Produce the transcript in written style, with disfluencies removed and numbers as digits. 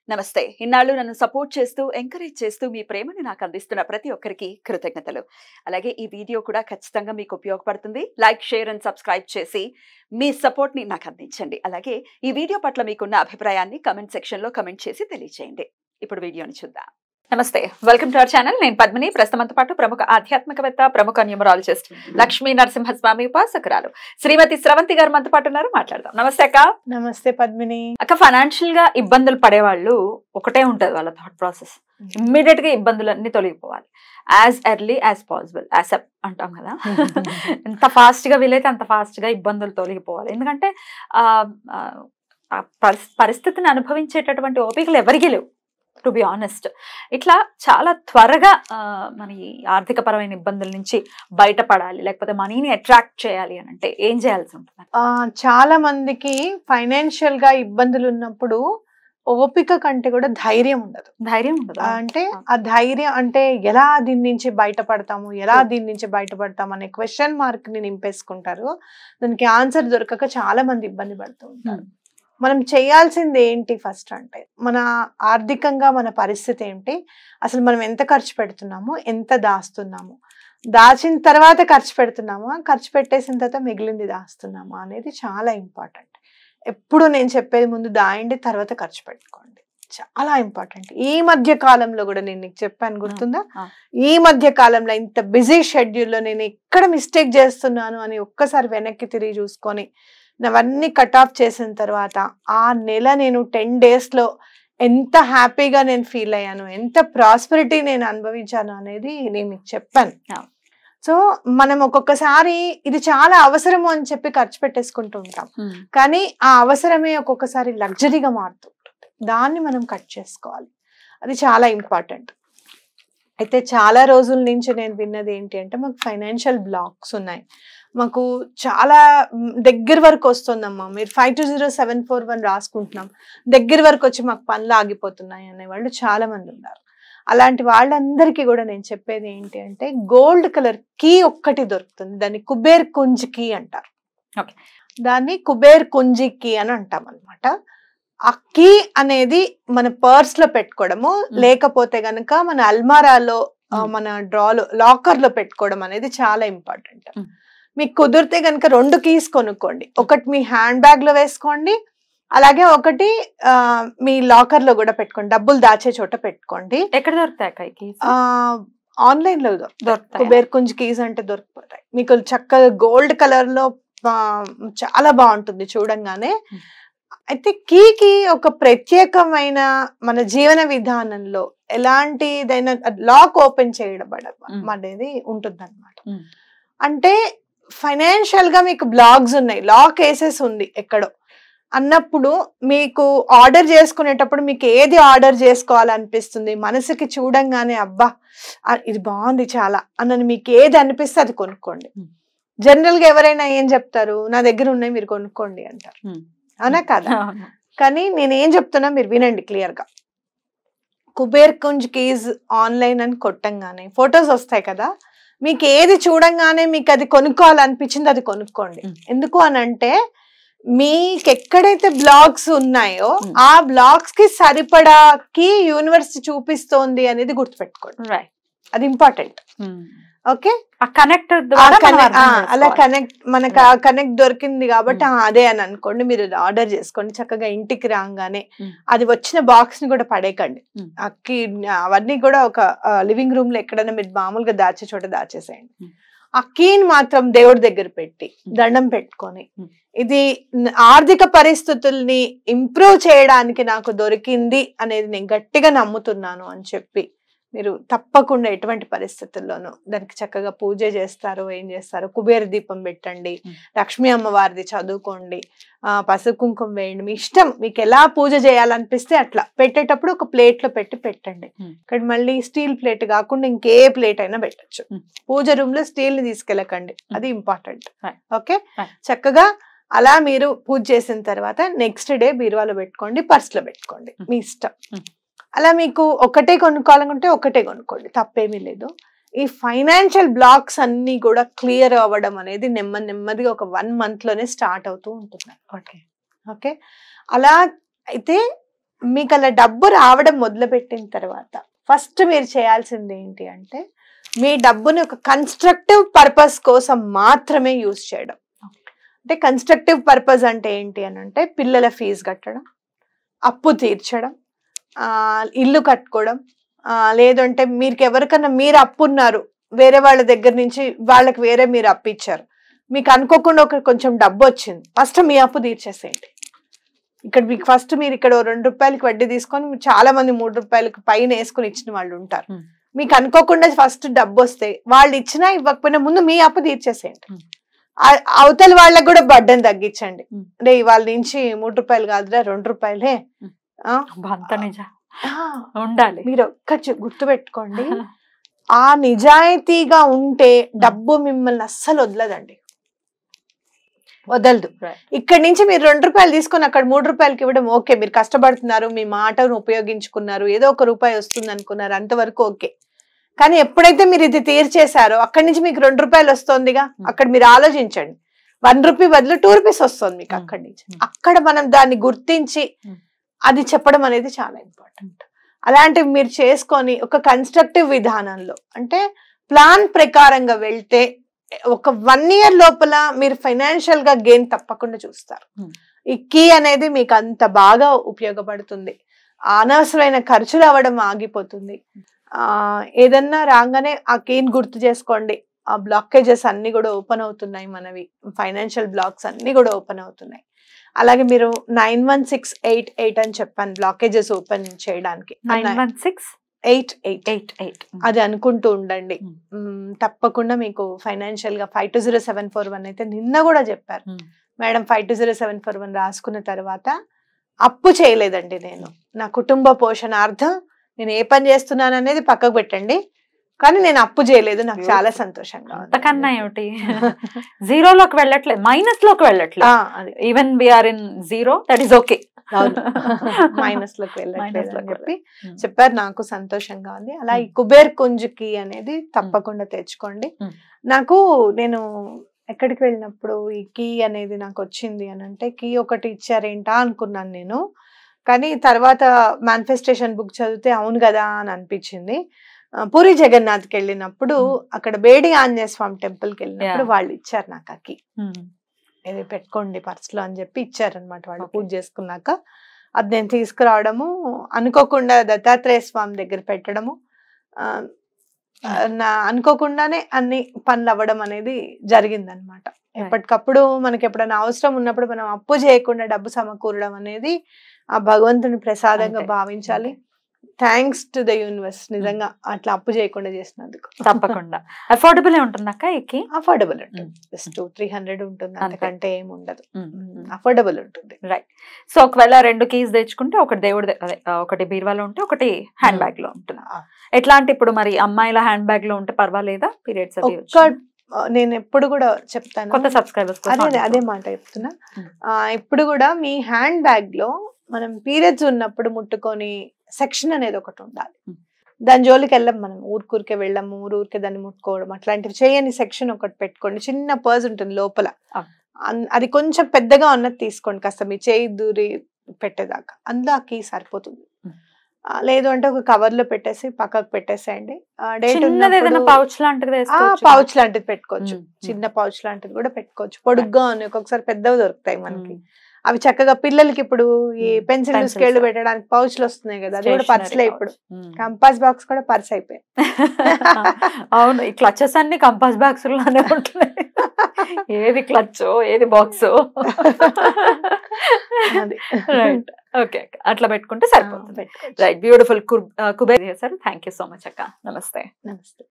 నమస్తే. ఇన్నాళ్ళు నన్ను సపోర్ట్ చేస్తూ, ఎంకరేజ్ చేస్తూ మీ ప్రేమని నాకు అందిస్తున్న ప్రతి ఒక్కరికి కృతజ్ఞతలు. అలాగే ఈ వీడియో కూడా ఖచ్చితంగా మీకు ఉపయోగపడుతుంది. లైక్, షేర్ అండ్ సబ్స్క్రైబ్ చేసి మీ సపోర్ట్‌ని నాకు అందించండి. అలాగే ఈ వీడియో పట్ల మీకున్న అభిప్రాయాన్ని కామెంట్ సెక్షన్‌లో కామెంట్ చేసి తెలియజేయండి. ఇప్పుడు వీడియోని చూద్దాం. నమస్తే, వెల్కమ్ టు అవర్ ఛానల్. నేను పద్మిని. ప్రస్తుతంతో పాటు ప్రముఖ ఆధ్యాత్మికవేత్త, ప్రముఖ న్యూమరాలజిస్ట్ లక్ష్మీ నరసింహస్వామి ఉపాసకురాలు శ్రీమతి స్రవంతి గారు మనతో పాటు ఉన్నారు. మాట్లాడదాం. నమస్తే అక్క. నమస్తే పద్మిని. అక్క, ఫైనాన్షియల్ గా ఇబ్బందులు పడేవాళ్ళు ఒకటే ఉంటది వాళ్ళ థాట్ ప్రాసెస్. ఇమ్మీడియట్ గా ఇబ్బందులన్నీ తొలగిపోవాలి, as early as possible, ASAP అంటాం కదా. ఎంత ఫాస్ట్ గా వీలైతే అంత ఫాస్ట్ గా ఇబ్బందులు తొలగిపోవాలి. ఎందుకంటే పరిస్థితిని అనుభవించేటటువంటి ఓపికలు ఎవరికీ లేవు, టు బి ఆనెస్ట్. ఇట్లా చాలా త్వరగా మన ఆర్థిక పరమైన ఇబ్బందుల నుంచి బయటపడాలి, లేకపోతే మనీని అట్రాక్ట్ చేయాలి అని అంటే ఏం చేయాల్సి ఉంటుంది? చాలా మందికి ఫైనాన్షియల్ గా ఇబ్బందులు ఉన్నప్పుడు ఓపిక కంటే కూడా ధైర్యం ఉండదు. అంటే ఆ ధైర్యం అంటే ఎలా దీని నుంచి బయటపడతాము అనే క్వశ్చన్ మార్క్ ని నింపేసుకుంటారు. దానికి ఆన్సర్ దొరకక చాలా మంది ఇబ్బంది పడుతూ ఉంటారు. మనం చేయాల్సింది ఏంటి ఫస్ట్ అంటే, మన ఆర్థికంగా మన పరిస్థితి ఏంటి, అసలు మనం ఎంత ఖర్చు పెడుతున్నాము, ఎంత దాస్తున్నాము, దాచిన తర్వాత ఖర్చు పెడుతున్నామా, ఖర్చు పెట్టేసిన తర్వాత మిగిలింది దాస్తున్నామా అనేది చాలా ఇంపార్టెంట్. ఎప్పుడు నేను చెప్పేది ముందు దాయండి, తర్వాత ఖర్చు పెట్టుకోండి, చాలా ఇంపార్టెంట్. ఈ మధ్య కాలంలో కూడా నేను నీకు చెప్పాను, గుర్తుందా? ఈ మధ్య కాలంలో ఇంత బిజీ షెడ్యూల్లో నేను ఎక్కడ మిస్టేక్ చేస్తున్నాను అని ఒక్కసారి వెనక్కి తిరిగి చూసుకొని అవన్నీ కట్ ఆఫ్ చేసిన తర్వాత ఆ నెల నేను 10 days లో ఎంత హ్యాపీగా నేను ఫీల్ అయ్యాను, ఎంత ప్రాస్పెరిటీ నేను అనుభవించాను అనేది నేను మీకు చెప్పాను. సో మనం ఒక్కొక్కసారి ఇది చాలా అవసరము అని చెప్పి ఖర్చు పెట్టేసుకుంటూ ఉంటాం, కానీ ఆ అవసరమే ఒక్కొక్కసారి లగ్జరీగా మారుతూ ఉంటుంది. దాన్ని మనం కట్ చేసుకోవాలి, అది చాలా ఇంపార్టెంట్. అయితే చాలా రోజుల నుంచి నేను విన్నది ఏంటి అంటే, మాకు ఫైనాన్షియల్ బ్లాక్స్ ఉన్నాయి, మాకు చాలా దగ్గర వరకు వస్తుందమ్మా, మీరు 520741 రాసుకుంటున్నాం, దగ్గర వరకు వచ్చి మాకు పనులు ఆగిపోతున్నాయి అనేవాళ్ళు చాలా మంది ఉన్నారు. అలాంటి వాళ్ళందరికీ కూడా నేను చెప్పేది ఏంటి అంటే, గోల్డ్ కలర్ కీ ఒక్కటి దొరుకుతుంది, దాన్ని కుబేర్ కుంజ్ కీ అంటారు. దాన్ని కుబేర్ కుంజి కీ అని అంటాం అనమాట. ఆ కీ అనేది మన పర్స్ లో పెట్టుకోవడము, లేకపోతే గనక మన అల్మారాలో, మన డ్రాలో, లాకర్ లో పెట్టుకోవడం అనేది చాలా ఇంపార్టెంట్. మీకు కుదిరితే కనుక 2 keys కొనుక్కోండి. ఒకటి మీ హ్యాండ్ బ్యాగ్ లో వేసుకోండి, అలాగే ఒకటి మీ లాకర్ లో కూడా పెట్టుకోండి, డబ్బులు దాచే చోట పెట్టుకోండి. ఎక్కడ దొరుకుతాయి? ఆన్లైన్ లో దొరుకుతాయి. కుబేర్ కుంజ్ కీస్ అంటే దొరికిపోతాయి. మీకు చక్కగా గోల్డ్ కలర్ లో చాలా బాగుంటుంది చూడంగానే. అయితే కీకి ఒక ప్రత్యేకమైన మన జీవన విధానంలో ఎలాంటిదైనా లాక్ ఓపెన్ చేయడం అనేది ఉంటుంది అనమాట. అంటే ఫైనాన్షియల్ గా మీకు బ్లాక్స్ ఉన్నాయి, లాక్ వేసేసి ఉంది ఎక్కడో అన్నప్పుడు, మీకు ఆర్డర్ చేసుకునేటప్పుడు మీకు ఏది ఆర్డర్ చేసుకోవాలనిపిస్తుంది, మనసుకి చూడంగానే అబ్బా ఇది బాగుంది చాలా అన్నది మీకు ఏది అనిపిస్తే అది కొనుక్కోండి. జనరల్ గా ఎవరైనా ఏం చెప్తారు, నా దగ్గర ఉన్నాయి మీరు కొనుక్కోండి అంటారు, అవునా కదా? కానీ నేనేం చెప్తున్నా మీరు వినండి క్లియర్ గా. కుబేర్ కుంజ్ కీస్ ఆన్లైన్ అని కొట్టంగానే ఫొటోస్ వస్తాయి కదా, మీకు ఏది చూడంగానే మీకు అది కొనుక్కోవాలనిపించింది అది కొనుక్కోండి. ఎందుకు అని అంటే, మీకు ఎక్కడైతే బ్లాగ్స్ ఉన్నాయో ఆ బ్లాగ్స్ కి సరిపడాకి యూనివర్స్ చూపిస్తోంది అనేది గుర్తుపెట్టుకోండి, అది ఇంపార్టెంట్. ఓకే, అలా కనెక్ట్, మనకు ఆ కనెక్ట్ దొరికింది కాబట్టి అదే అని అనుకోండి. మీరు ఆర్డర్ చేసుకోండి, చక్కగా ఇంటికి రాగానే అది వచ్చిన బాక్స్ ని కూడా పడేయకండి, అక్కి అవన్నీ కూడా ఒక లివింగ్ రూమ్ లో ఎక్కడైనా మీరు మామూలుగా దాచే చోట దాచేసేయండి. ఆ కీని మాత్రం దేవుడి దగ్గర పెట్టి దండం పెట్టుకొని, ఇది ఆర్థిక పరిస్థితుల్ని ఇంప్రూవ్ చేయడానికి నాకు దొరికింది అనేది నేను గట్టిగా నమ్ముతున్నాను అని చెప్పి మీరు తప్పకుండా ఎటువంటి పరిస్థితుల్లోనూ దానికి చక్కగా పూజ చేస్తారు. ఏం చేస్తారు, కుబేర దీపం పెట్టండి, లక్ష్మీ అమ్మవారిది చదువుకోండి, పసుపు కుంకుమ వేయండి, మీ ఇష్టం, మీకు ఎలా పూజ చేయాలనిపిస్తే అట్లా. పెట్టేటప్పుడు ఒక ప్లేట్ లో పెట్టండి. ఇక్కడ మళ్ళీ స్టీల్ ప్లేట్ కాకుండా ఇంకే ప్లేట్ అయినా పెట్టచ్చు. పూజ రూమ్ లో స్టీల్ ని తీసుకెళ్ళకండి, అది ఇంపార్టెంట్. ఓకే, చక్కగా అలా మీరు పూజ చేసిన తర్వాత నెక్స్ట్ డే బీరువాలో పెట్టుకోండి, పర్స్ లో పెట్టుకోండి, మీ ఇష్టం. అలా మీకు ఒకటే కొనుక్కోవాలనుకుంటే ఒకటే కొనుక్కోండి, తప్పేమీ లేదు. ఈ ఫైనాన్షియల్ బ్లాక్స్ అన్ని కూడా క్లియర్ అవ్వడం అనేది నెమ్మదిగా ఒక 1 month లోనే స్టార్ట్ అవుతూ ఉంటుంది. ఓకే, అలా అయితే మీకు అలా డబ్బు రావడం మొదలుపెట్టిన తర్వాత ఫస్ట్ మీరు చేయాల్సింది ఏంటి అంటే మీ డబ్బుని ఒక కన్స్ట్రక్టివ్ పర్పస్ కోసం మాత్రమే యూజ్ చేయడం. అంటే కన్స్ట్రక్టివ్ పర్పస్ అంటే ఏంటి అని అంటే పిల్లల ఫీజు కట్టడం, అప్పు తీర్చడం, ఇల్లు కట్టుకోవడం, లేదంటే మీకు ఎవరికన్నా మీరు అప్పు ఉన్నారు వేరే వాళ్ళ దగ్గర నుంచి, వాళ్ళకి వేరే మీరు అప్పు ఇచ్చారు, మీకు అనుకోకుండా ఒక కొంచెం డబ్బు వచ్చింది, ఫస్ట్ మీ అప్పు తీర్చేసేయండి. ఇక్కడ మీకు ఫస్ట్ మీరు ఇక్కడ 2 రూపాయలకి వడ్డీ తీసుకొని చాలా మంది 3 రూపాయలకి పైన వేసుకుని ఇచ్చిన వాళ్ళు ఉంటారు. మీకు అనుకోకుండా ఫస్ట్ డబ్బు వస్తే వాళ్ళు ఇచ్చినా ఇవ్వకపోయినా ముందు మీ అప్పు తీర్చేసేయండి. అవతల వాళ్ళకి కూడా బడ్డని తగ్గించండి. అంటే ఇవాళ నుంచి 3 రూపాయలు కాదురా 2 రూపాయలే ఉండాలి. మీరు ఒక్కటి గుర్తుపెట్టుకోండి, ఆ నిజాయితీగా ఉంటే డబ్బు మిమ్మల్ని అస్సలు వదలదండి, వదలదు. ఇక్కడి నుంచి మీరు 2 రూపాయలు తీసుకొని అక్కడ 3 రూపాయలకి ఇవ్వడం ఓకే, మీరు కష్టపడుతున్నారు, మీ మాటను ఉపయోగించుకున్నారు, ఏదో 1 రూపాయి వస్తుంది అనుకున్నారు, అంతవరకు ఓకే. కానీ ఎప్పుడైతే మీరు ఇది తీర్చేశారో అక్కడి నుంచి మీకు 2 రూపాయలు వస్తుందిగా, అక్కడ మీరు ఆలోచించండి, 1 రూపీ బదులు 2 రూపీస్ వస్తుంది మీకు అక్కడి నుంచి. అక్కడ మనం దాన్ని గుర్తించి అది చెప్పడం అనేది చాలా ఇంపార్టెంట్. అలాంటివి మీరు చేసుకొని ఒక కన్స్ట్రక్టివ్ విధానంలో, అంటే ప్లాన్ ప్రకారంగా వెళ్తే ఒక 1 year లోపల మీరు ఫైనాన్షియల్ గా గెయిన్ తప్పకుండా చూస్తారు. ఈ కీ అనేది మీకు అంత బాగా ఉపయోగపడుతుంది. అనవసరమైన ఖర్చులు అవ్వడం ఆగిపోతుంది. ఏదన్నా రాగానే ఆ కీని గుర్తు చేసుకోండి, ఆ బ్లాకేజెస్ అన్ని కూడా ఓపెన్ అవుతున్నాయి, మనవి ఫైనాన్షియల్ బ్లాక్స్ అన్ని కూడా ఓపెన్ అవుతున్నాయి. అలాగే మీరు 916888 అని చెప్పాను బ్లాకేజెస్ ఓపెన్ చేయడానికి. 916888 అది అనుకుంటూ ఉండండి. తప్పకుండా మీకు ఫైనాన్షియల్ గా 520741 అయితే నిన్న కూడా చెప్పారు మేడం. 520741 రాసుకున్న తర్వాత అప్పు చేయలేదండి నేను, నా కుటుంబ పోషణార్థం నేను ఏ పని చేస్తున్నాను అనేది పక్కకు పెట్టండి, కానీ నేను అప్పు చేయలేదు, నాకు చాలా సంతోషంగా ఉంది. అంతకన్నా ఏమిటి, జీరోలోకి వెళ్ళట్లేదు, మైనస్ లోకి వెళ్ళట్లేదు, even we are in zero, that is okay, minus లోకి వెళ్ళట్లేదు అని చెప్పి చెప్పారు. నాకు సంతోషంగా ఉంది. అలా ఈ కుబేర్ కుంజుకి అనేది తప్పకుండా తెచ్చుకోండి. నేను ఎక్కడికి వెళ్ళినప్పుడు ఈ కీ అనేది నాకు వచ్చింది అని అంటే, కీ ఒకటి ఇచ్చారేంటా అనుకున్నాను నేను, కానీ తర్వాత మేనిఫెస్టేషన్ బుక్ చదివితే అవును కదా అని అనిపించింది. పూరి జగన్నాథ్కి వెళ్ళినప్పుడు అక్కడ బేడి ఆంజనేయ స్వామి టెంపుల్కి వెళ్ళినప్పుడు వాళ్ళు ఇచ్చారు నాకు ఆ కీ, ఇది పెట్టుకోండి పర్సులో అని చెప్పి ఇచ్చారనమాట వాళ్ళు పూజ చేసుకున్నాక. అది నేను తీసుకురావడము, అనుకోకుండా దత్తాత్రేయ స్వామి దగ్గర పెట్టడము, అనుకోకుండానే అన్ని పనులు అవ్వడం అనేది జరిగిందనమాట. ఎప్పటికప్పుడు మనకి ఎప్పుడైనా అవసరం ఉన్నప్పుడు మనం అప్పు చేయకుండా డబ్బు సమకూరడం అనేది ఆ భగవంతుని ప్రసాదంగా భావించాలి. థ్యాంక్స్ టు ద యూనివర్స్, నిజంగా అట్లా అప్పు చేయకుండా చేసినందుకు. తప్పకుండా అఫోర్డబుల్ ఉంటుంది అక్క, అఫోర్డబుల్ ఉంటుంది, జస్ట్ 200-300 ఉంటుంది, అంతకంటే ఏమి ఉండదు, అఫోర్డబుల్ ఉంటుంది. రైట్. సో ఒకవేళ 2 కీస్ తెచ్చుకుంటే ఒకటి దేవుడి, ఒకటి బీరువాలో ఉంటే ఒకటి హ్యాండ్ బ్యాగ్ లో ఉంటుంది. ఎట్లాంటి ఇప్పుడు మరి అమ్మాయిల హ్యాండ్ బ్యాగ్ లో ఉంటే పర్వాలేదా? పీరియడ్స్ నేను ఎప్పుడు కూడా చెప్తాను, కొత్త సబ్స్క్రైబర్స్ అదే మాట చెప్తున్నా, ఇప్పుడు కూడా మీ హ్యాండ్ బ్యాగ్ లో మనం పీరియడ్స్ ఉన్నప్పుడు ముట్టుకొని సెక్షన్ అనేది ఒకటి ఉండాలి. దాని జోలికి వెళ్ళం మనం, ఊరికే వెళ్ళాము, ఊరికే దాన్ని ముట్టుకోవడం అట్లాంటివి చేయని సెక్షన్ ఒకటి పెట్టుకోండి. చిన్న పర్స్ ఉంటుంది లోపల, అది కొంచెం పెద్దగా ఉన్నది తీసుకోండి, కాస్త మీ చేయి దూరి పెట్టేదాకా, అందులో ఆ కీ సరిపోతుంది. లేదు అంటే ఒక కవర్ లో పెట్టేసి పక్కకు పెట్టేసేయండి. పౌచ్ లాంటిది పెట్టుకోవచ్చు, చిన్న పౌచ్ లాంటిది కూడా పెట్టుకోవచ్చు, పొడుగ్గా ఉన్నాయి, ఒక్కొక్కసారి పెద్దవి దొరుకుతాయి మనకి, అవి చక్కగా పిల్లలకి ఇప్పుడు ఈ పెన్సిల్ స్కేల్ పెట్టడానికి పౌచ్లు వస్తున్నాయి కదా, అది కూడా పర్సులే. ఇప్పుడు కంపాస్ బాక్స్ కూడా పర్స్ అయిపోయాయి. అవును, ఈ క్లచెస్ అన్ని కంపాస్ బాక్స్ లోనే ఉంటున్నాయి, ఏది క్లచ్ ఏది బాక్స్. రైట్, ఓకే, అట్లా పెట్టుకుంటే సరిపోతుంది. రైట్, బ్యూటిఫుల్ కుబేర్ చేశారు. థ్యాంక్ యూ సో మచ్ అక్క. నమస్తే.